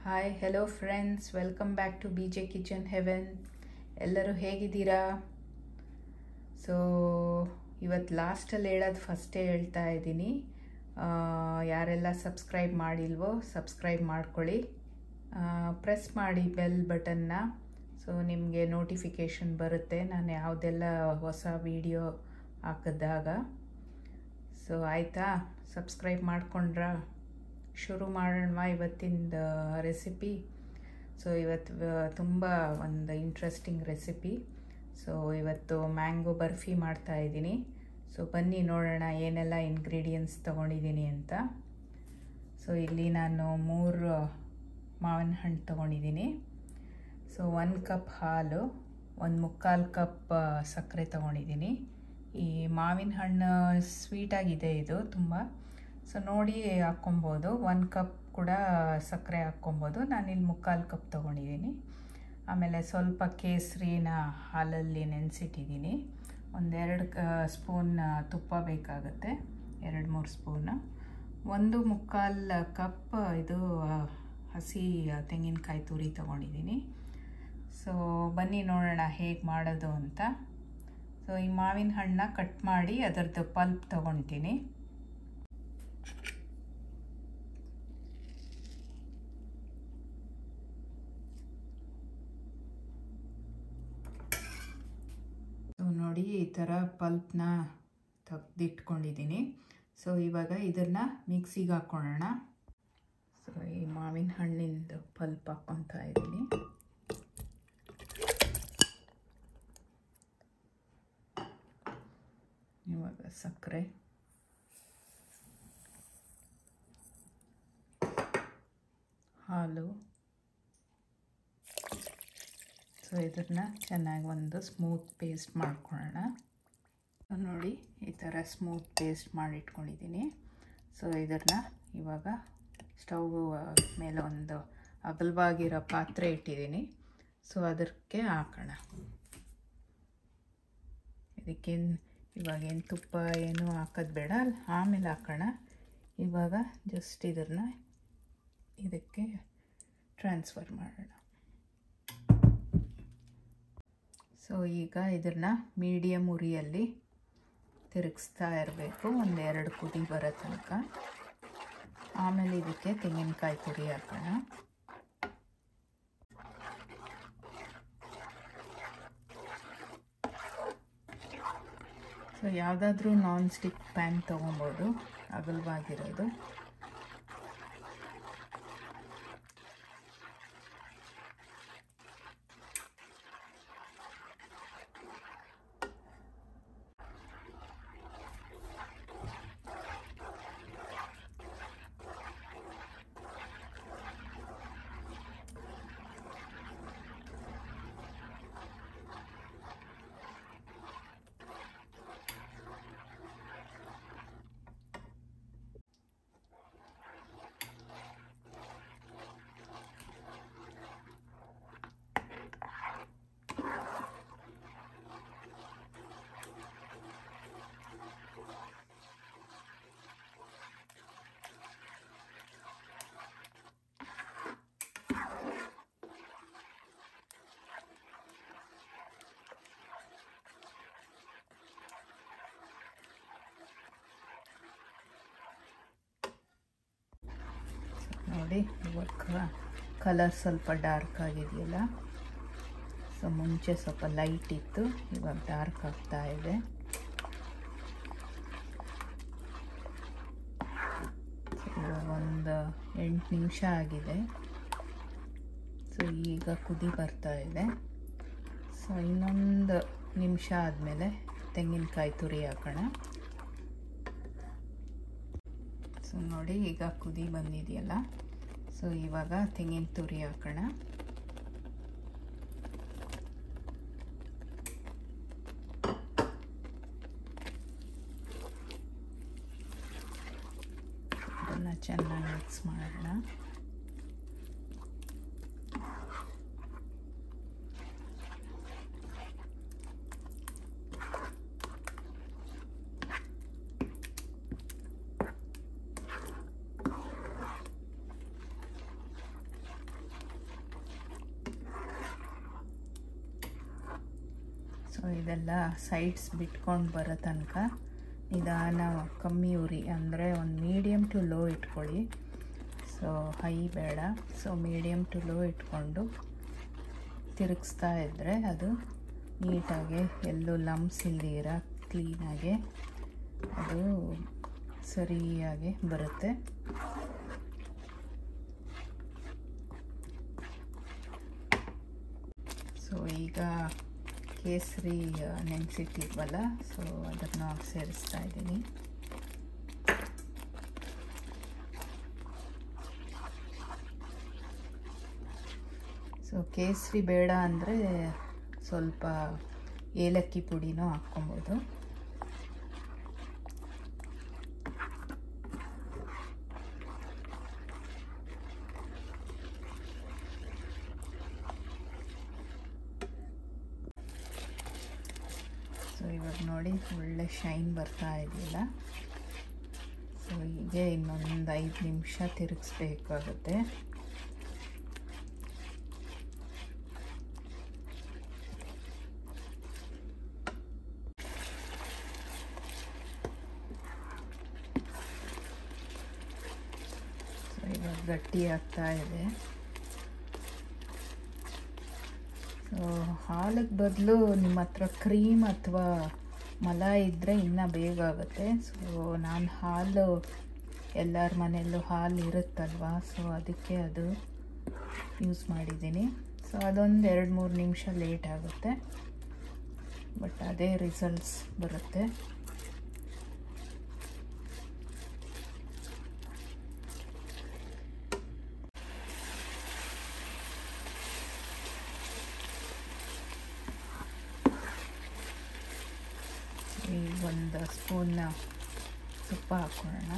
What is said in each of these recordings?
Hi hello friends, welcome back to B J kitchen heaven. ಎಲ್ಲರೂ ಹೇಗಿದ್ದೀರಾ? So ಇವತ್ತು ಲಾಸ್ಟಲ್ಲಿ ಹೇಳೋದು ಫಸ್ಟೇ ಹೇಳ್ತಾ ಇದ್ದೀನಿ. ಯಾರೆಲ್ಲ ಸಬ್ಸ್ಕ್ರೈಬ್ ಮಾಡಿಲ್ವೋ ಸಬ್ಸ್ಕ್ರೈಬ್ ಮಾಡ್ಕೊಳ್ಳಿ, ಪ್ರೆಸ್ ಮಾಡಿ ಬೆಲ್ ಬಟನ್ನ. ಸೊ ನಿಮಗೆ ನೋಟಿಫಿಕೇಷನ್ ಬರುತ್ತೆ ನಾನು ಯಾವುದೆಲ್ಲ ಹೊಸ ವಿಡಿಯೋ ಹಾಕಿದಾಗ. ಸೊ ಆಯಿತಾ, ಸಬ್ಸ್ಕ್ರೈಬ್ ಮಾಡ್ಕೊಂಡ್ರಾ? ಶುರು ಮಾಡೋಣ ಇವತ್ತಿನ ರೆಸಿಪಿ. ಸೊ ಇವತ್ತು ತುಂಬ ಒಂದು ಇಂಟ್ರೆಸ್ಟಿಂಗ್ ರೆಸಿಪಿ. ಸೊ ಇವತ್ತು ಮ್ಯಾಂಗೋ ಬರ್ಫಿ ಮಾಡ್ತಾಯಿದ್ದೀನಿ. ಸೊ ಬನ್ನಿ ನೋಡೋಣ ಏನೆಲ್ಲ ಇಂಗ್ರೀಡಿಯೆಂಟ್ಸ್ ತೊಗೊಂಡಿದ್ದೀನಿ ಅಂತ. ಸೊ ಇಲ್ಲಿ ನಾನು 3 ಮಾವಿನ ಹಣ್ಣು ತೊಗೊಂಡಿದ್ದೀನಿ. ಸೊ 1 ಕಪ್ ಹಾಲು, 1/4 ಕಪ್ ಸಕ್ಕರೆ ತೊಗೊಂಡಿದ್ದೀನಿ. ಈ ಮಾವಿನ ಹಣ್ಣು ಸ್ವೀಟಾಗಿದೆ ಇದು ತುಂಬ. ಸೊ ನೋಡಿ ಹಾಕ್ಕೊಬೋದು, 1 ಕಪ್ ಕೂಡ ಸಕ್ಕರೆ ಹಾಕ್ಕೊಬೋದು. ನಾನಿಲ್ಲಿ 3/4 ಕಪ್ ತೊಗೊಂಡಿದ್ದೀನಿ. ಆಮೇಲೆ ಸ್ವಲ್ಪ ಕೇಸರಿನ ಹಾಲಲ್ಲಿ ನೆನೆಸಿಟ್ಟಿದ್ದೀನಿ. 1-2 ಸ್ಪೂನ್ ತುಪ್ಪ ಬೇಕಾಗುತ್ತೆ, 2-3 ಸ್ಪೂನು. 1/4 ಕಪ್ ಇದು ಹಸಿ ತೆಂಗಿನಕಾಯಿ ತುರಿ ತೊಗೊಂಡಿದ್ದೀನಿ. ಸೊ ಬನ್ನಿ ನೋಡೋಣ ಹೇಗೆ ಮಾಡೋದು ಅಂತ. ಸೊ ಈ ಮಾವಿನ ಹಣ್ಣನ್ನ ಕಟ್ ಮಾಡಿ ಅದರದ್ದು ಪಲ್ಪ್ ತೊಗೊತೀನಿ. ನೋಡಿ ಈ ಥರ ಪಲ್ಪ್ನ ತೆಗೆದಿಟ್ಕೊಂಡಿದ್ದೀನಿ. ಸೊ ಇವಾಗ ಇದನ್ನು ಮಿಕ್ಸಿಗೆ ಹಾಕ್ಕೊಳ್ಳೋಣ. ಸೊ ಈ ಮಾವಿನ ಹಣ್ಣಿಂದು ಪಲ್ಪ್ ಹಾಕ್ಕೊತಾ ಇದ್ದೀನಿ. ಇವಾಗ ಸಕ್ಕರೆ, ಹಾಲು. ಸೊ ಇದನ್ನು ಚೆನ್ನಾಗಿ ಒಂದು ಸ್ಮೂತ್ ಪೇಸ್ಟ್ ಮಾಡ್ಕೊಳ್ಳೋಣ. ನೋಡಿ ಈ ಥರ ಸ್ಮೂತ್ ಪೇಸ್ಟ್ ಮಾಡಿಟ್ಕೊಂಡಿದ್ದೀನಿ. ಸೊ ಇದನ್ನು ಇವಾಗ ಸ್ಟವ್ ಮೇಲೆ ಒಂದು ಅಗಲವಾಗಿರೋ ಪಾತ್ರೆ ಇಟ್ಟಿದ್ದೀನಿ. ಸೊ ಅದಕ್ಕೆ ಹಾಕೋಣ. ಇದಕ್ಕೇನು ಇವಾಗೇನು ತುಪ್ಪ ಏನು ಹಾಕೋದು ಬೇಡ, ಆಮೇಲೆ ಹಾಕೋಣ. ಇವಾಗ ಜಸ್ಟ್ ಇದನ್ನು ಇದಕ್ಕೆ ಟ್ರಾನ್ಸ್ಫರ್ ಮಾಡೋಣ. ಸೊ ಈಗ ಇದನ್ನು ಮೀಡಿಯಮ್ ಉರಿಯಲ್ಲಿ ತಿರುಗಿಸ್ತಾ ಇರಬೇಕು, 1-2 ಕುದಿ ಬರೋ ತನಕ. ಆಮೇಲೆ ಇದಕ್ಕೆ ತೆಂಗಿನಕಾಯಿ ತುರಿ ಹಾಕೋಣ. ಸೊ ಯಾವುದಾದ್ರೂ ನಾನ್ ಸ್ಟಿಕ್ ಪ್ಯಾನ್ ತೊಗೊಬೋದು, ಅಗಲವಾಗಿರೋದು. ನೋಡಿ ಇವಾಗ ಕಲರ್ ಸ್ವಲ್ಪ ಡಾರ್ಕ್ ಆಗಿದೆಯಲ್ಲ. ಸೊ ಮುಂಚೆ ಸ್ವಲ್ಪ ಲೈಟ್ ಇತ್ತು, ಇವಾಗ ಡಾರ್ಕ್ ಆಗ್ತಾ ಇದೆ. ಒಂದು 8 ನಿಮಿಷ ಆಗಿದೆ. ಸೊ ಈಗ ಕುದಿ ಬರ್ತಾ ಇದೆ. ಸೊ ಇನ್ನೊಂದು ನಿಮಿಷ ಆದಮೇಲೆ ತೆಂಗಿನಕಾಯಿ ತುರಿ ಹಾಕೋಣ. ಸೊ ನೋಡಿ ಈಗ ಕುದಿ ಬಂದಿದೆಯಲ್ಲ. ಸೊ ಇವಾಗ ತೆಂಗಿನ ತುರಿ ಹಾಕೋಣ. ಅದನ್ನು ಚೆನ್ನಾಗಿ ಮಿಕ್ಸ್ ಮಾಡೋಣ. ಇದೆಲ್ಲ ಸೈಡ್ಸ್ ಬಿಟ್ಕೊಂಡು ಬರೋ ತನಕ ನಿಧಾನ ಕಮ್ಮಿ ಉರಿ, ಅಂದರೆ ಒಂದು ಮೀಡಿಯಮ್ ಟು ಲೋ ಇಟ್ಕೊಳ್ಳಿ. ಸೊ ಹೈ ಬೇಡ, ಸೊ ಮೀಡಿಯಮ್ ಟು ಲೋ ಇಟ್ಕೊಂಡು ತಿರುಗಿಸ್ತಾ ಇದ್ದರೆ ಅದು ನೀಟಾಗಿ ಎಲ್ಲೂ ಲಮ್ಸ್ ಇಲ್ದಿರ ಕ್ಲೀನಾಗಿ ಅದು ಸರಿಯಾಗಿ ಬರುತ್ತೆ. ಸೊ ಈಗ ಕೇಸರಿ ನೆನೆಸಿಟ್ಟಿದ್ವಲ್ಲ, ಸೊ ಅದನ್ನು ಸೇರಿಸ್ತಾ ಇದ್ದೀನಿ. ಸೊ ಕೇಸರಿ ಬೇಡ ಅಂದರೆ ಸ್ವಲ್ಪ ಏಲಕ್ಕಿ ಪುಡಿನೂ ಹಾಕ್ಕೊಬೋದು. ಸೊ ಇವಾಗ ನೋಡಿ ಒಳ್ಳೆ ಶೈನ್ ಬರ್ತಾ ಇದೆಯಲ್ಲ. ಸೊ ಹೀಗೆ ಇನ್ನೊಂದು 5 ನಿಮಿಷ ತಿರುಗಿಸ್ಬೇಕಾಗುತ್ತೆ. ಇವಾಗ ಗಟ್ಟಿ ಆಗ್ತಾ ಇದೆ. ಸೊ ಹಾಲಿಗೆ ಬದಲು ನಿಮ್ಮ ಹತ್ರ ಕ್ರೀಮ್ ಅಥವಾ ಮಲಾಯಿ ಇದ್ದರೆ ಇನ್ನೂ ಬೇಗ ಆಗುತ್ತೆ. ಸೊ ನಾನು ಹಾಲು ಎಲ್ಲರ ಮನೆಯಲ್ಲೂ ಹಾಲು ಇರುತ್ತಲ್ವ, ಸೊ ಅದಕ್ಕೆ ಅದು ಯೂಸ್ ಮಾಡಿದ್ದೀನಿ. ಸೊ ಅದೊಂದು 2-3 ನಿಮಿಷ ಲೇಟ್ ಆಗುತ್ತೆ, ಬಟ್ ಅದೇ ರಿಸಲ್ಟ್ಸ್ ಬರುತ್ತೆ. ಈಗ 1 ಸ್ಪೂನ್ ತುಪ್ಪ ಹಾಕ್ಕೊಳ್ಳೋಣ.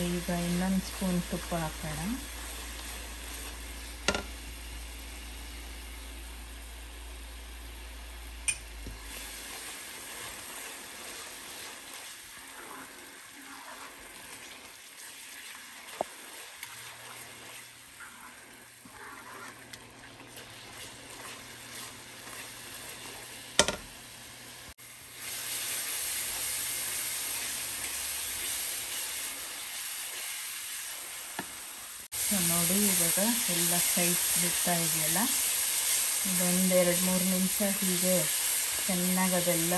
ಈಗ ಇನ್ನೊಂದು ಸ್ಪೂನ್ ತುಪ್ಪ ಹಾಕೋಣ. ಸೊ ನೋಡಿ ಇವಾಗ ಎಲ್ಲ ಸೈಡ್ಸ್ ಬಿಡ್ತಾ ಇದೆಯಲ್ಲ, ಇದೊಂದು 2-3 ನಿಮಿಷ ಹೀಗೆ ಚೆನ್ನಾಗಿ ಅದೆಲ್ಲ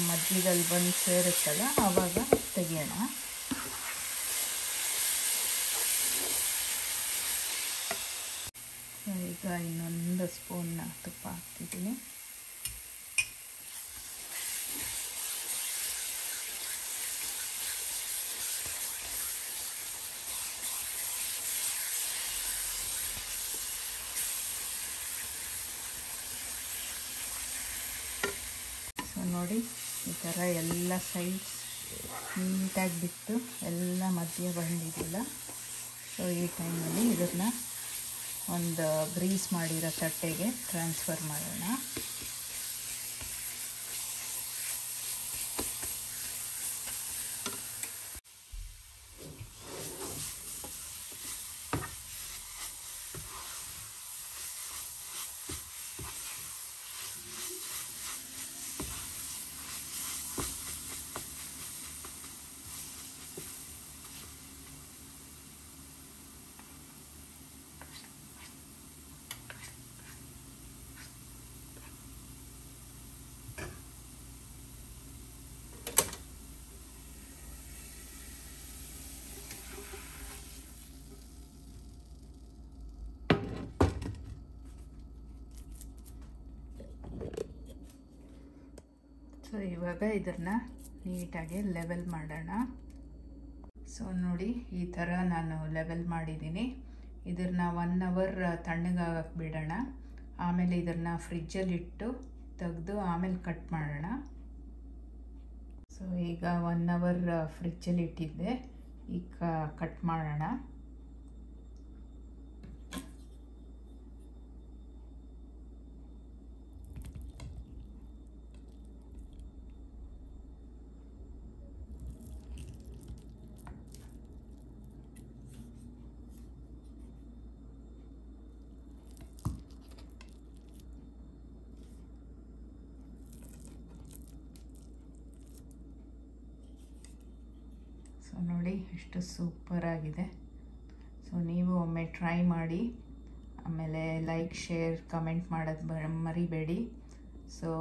ಮಧ್ಯದಲ್ಲಿ ಬಂದು ಸೇರುತ್ತಲ್ಲ, ಆವಾಗ ತೆಗಿಯೋಣ. ಈಗ ಇನ್ನೊಂದು ಸ್ಪೂನ್ ತುಪ್ಪ ಹಾಕ್ತಿದ್ದೀನಿ. ನೋಡಿ ಈ ಥರ ಎಲ್ಲ ಸೈಡ್ಸ್ ನೀಟಾಗಿ ಬಿಟ್ಟು ಎಲ್ಲ ಮಧ್ಯೆ ಬಂದಿದ್ದಿಲ್ಲ. ಸೊ ಈ ಟೈಮಲ್ಲಿ ಇದನ್ನು ಒಂದು ಗ್ರೀಸ್ ಮಾಡಿರೋ ತಟ್ಟೆಗೆ ಟ್ರಾನ್ಸ್ಫರ್ ಮಾಡೋಣ. ಸೊ ಇವಾಗ ಇದನ್ನು ನೀಟಾಗಿ ಲೆವೆಲ್ ಮಾಡೋಣ. ಸೊ ನೋಡಿ ಈ ಥರ ನಾನು ಲೆವೆಲ್ ಮಾಡಿದ್ದೀನಿ. ಇದನ್ನು 1 ಅವರ್ ತಣ್ಣಗಾಗಕ್ಕೆ ಬಿಡೋಣ. ಆಮೇಲೆ ಇದನ್ನು ಫ್ರಿಜ್ಜಲ್ಲಿಟ್ಟು ತೆಗೆದು ಆಮೇಲೆ ಕಟ್ ಮಾಡೋಣ. ಸೊ ಈಗ 1 ಅವರ್ ಫ್ರಿಜ್ಜಲ್ಲಿ ಇಟ್ಟಿದ್ದೆ, ಈಗ ಕಟ್ ಮಾಡೋಣ. ಸೊ ನೋಡಿ ಎಷ್ಟು ಸೂಪರಾಗಿದೆ. ಸೊ ನೀವು ಒಮ್ಮೆ ಟ್ರೈ ಮಾಡಿ, ಆಮೇಲೆ ಲೈಕ್, ಶೇರ್, ಕಮೆಂಟ್ ಮಾಡೋದು ಮರಿಬೇಡಿ. So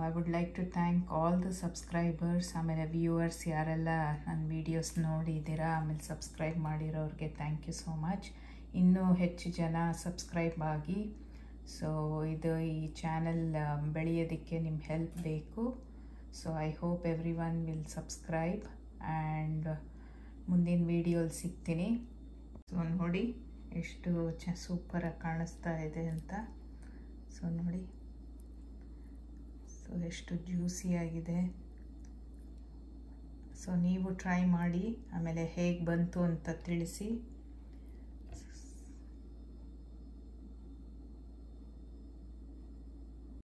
I would like to thank all the subscribers, ಆಮೇಲೆ ವ್ಯೂವರ್ಸ್ ಯಾರೆಲ್ಲ ನನ್ನ ವೀಡಿಯೋಸ್ ನೋಡಿದ್ದೀರಾ, ಆಮೇಲೆ ಸಬ್ಸ್ಕ್ರೈಬ್ ಮಾಡಿರೋರಿಗೆ ಥ್ಯಾಂಕ್ ಯು ಸೋ ಮಚ್. ಇನ್ನೂ ಹೆಚ್ಚು ಜನ ಸಬ್ಸ್ಕ್ರೈಬ್ ಆಗಿ. ಸೊ ಈ ಚಾನಲ್ ಬೆಳೆಯೋದಕ್ಕೆ ನಿಮ್ಮ ಹೆಲ್ಪ್ ಬೇಕು. So I hope every one will subscribe and ಮುಂದಿನ ವೀಡಿಯೋಲಿ ಸಿಗ್ತೀನಿ. ಸೊ ನೋಡಿ ಎಷ್ಟು ಸೂಪರಾಗಿ ಕಾಣಿಸ್ತಾ ಇದೆ ಅಂತ. ಸೊ ನೋಡಿ, ಸೊ ಎಷ್ಟು ಜ್ಯೂಸಿಯಾಗಿದೆ. ಸೊ ನೀವು ಟ್ರೈ ಮಾಡಿ, ಆಮೇಲೆ ಹೇಗೆ ಬಂತು ಅಂತ ತಿಳಿಸಿ.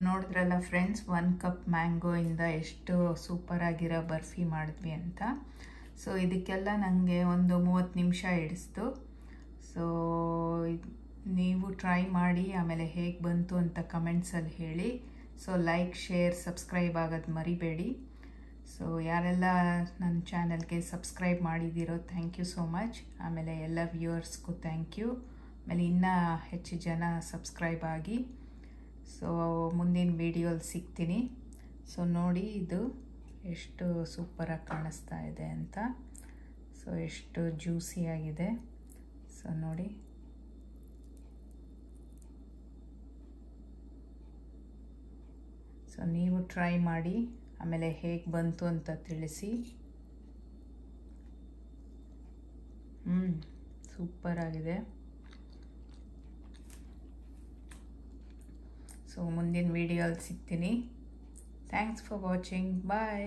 ನೋಡಿದ್ರಲ್ಲ ಫ್ರೆಂಡ್ಸ್, 1 ಕಪ್ ಮ್ಯಾಂಗೋಯಿಂದ ಎಷ್ಟು ಸೂಪರಾಗಿರೋ ಬರ್ಫಿ ಮಾಡಿದ್ವಿ ಅಂತ. ಸೊ ಇದಕ್ಕೆಲ್ಲ ನನಗೆ ಒಂದು 30 ನಿಮಿಷ ಹಿಡಿಸ್ತು. ಸೊ ನೀವು ಟ್ರೈ ಮಾಡಿ, ಆಮೇಲೆ ಹೇಗೆ ಬಂತು ಅಂತ ಕಮೆಂಟ್ಸಲ್ಲಿ ಹೇಳಿ. ಸೊ ಲೈಕ್, ಶೇರ್, ಸಬ್ಸ್ಕ್ರೈಬ್ ಆಗೋದು ಮರಿಬೇಡಿ. ಸೊ ಯಾರೆಲ್ಲ ನನ್ನ ಚಾನಲ್ಗೆ ಸಬ್ಸ್ಕ್ರೈಬ್ ಮಾಡಿದ್ದೀರೋ ಥ್ಯಾಂಕ್ ಯು ಸೋ ಮಚ್. ಆಮೇಲೆ ಎಲ್ಲ ವ್ಯೂವರ್ಸ್ಗೂ ಥ್ಯಾಂಕ್ ಯು. ಆಮೇಲೆ ಇನ್ನೂ ಹೆಚ್ಚು ಜನ ಸಬ್ಸ್ಕ್ರೈಬ್ ಆಗಿ. ಸೊ ಮುಂದಿನ ವೀಡಿಯೋಲಿ ಸಿಗ್ತೀನಿ. ಸೊ ನೋಡಿ ಇದು ಎಷ್ಟು ಸೂಪರಾಗಿ ಕಾಣಿಸ್ತಾ ಇದೆ ಅಂತ. ಸೊ ಎಷ್ಟು ಜ್ಯೂಸಿಯಾಗಿದೆ. ಸೊ ನೋಡಿ, ಸೊ ನೀವು ಟ್ರೈ ಮಾಡಿ, ಆಮೇಲೆ ಹೇಗೆ ಬಂತು ಅಂತ ತಿಳಿಸಿ. ಸೂಪರಾಗಿದೆ. ಸೊ ಮುಂದಿನ ವೀಡಿಯೋಲಿ ಸಿಗ್ತೀನಿ. Thanks for watching. ಬಾಯ್.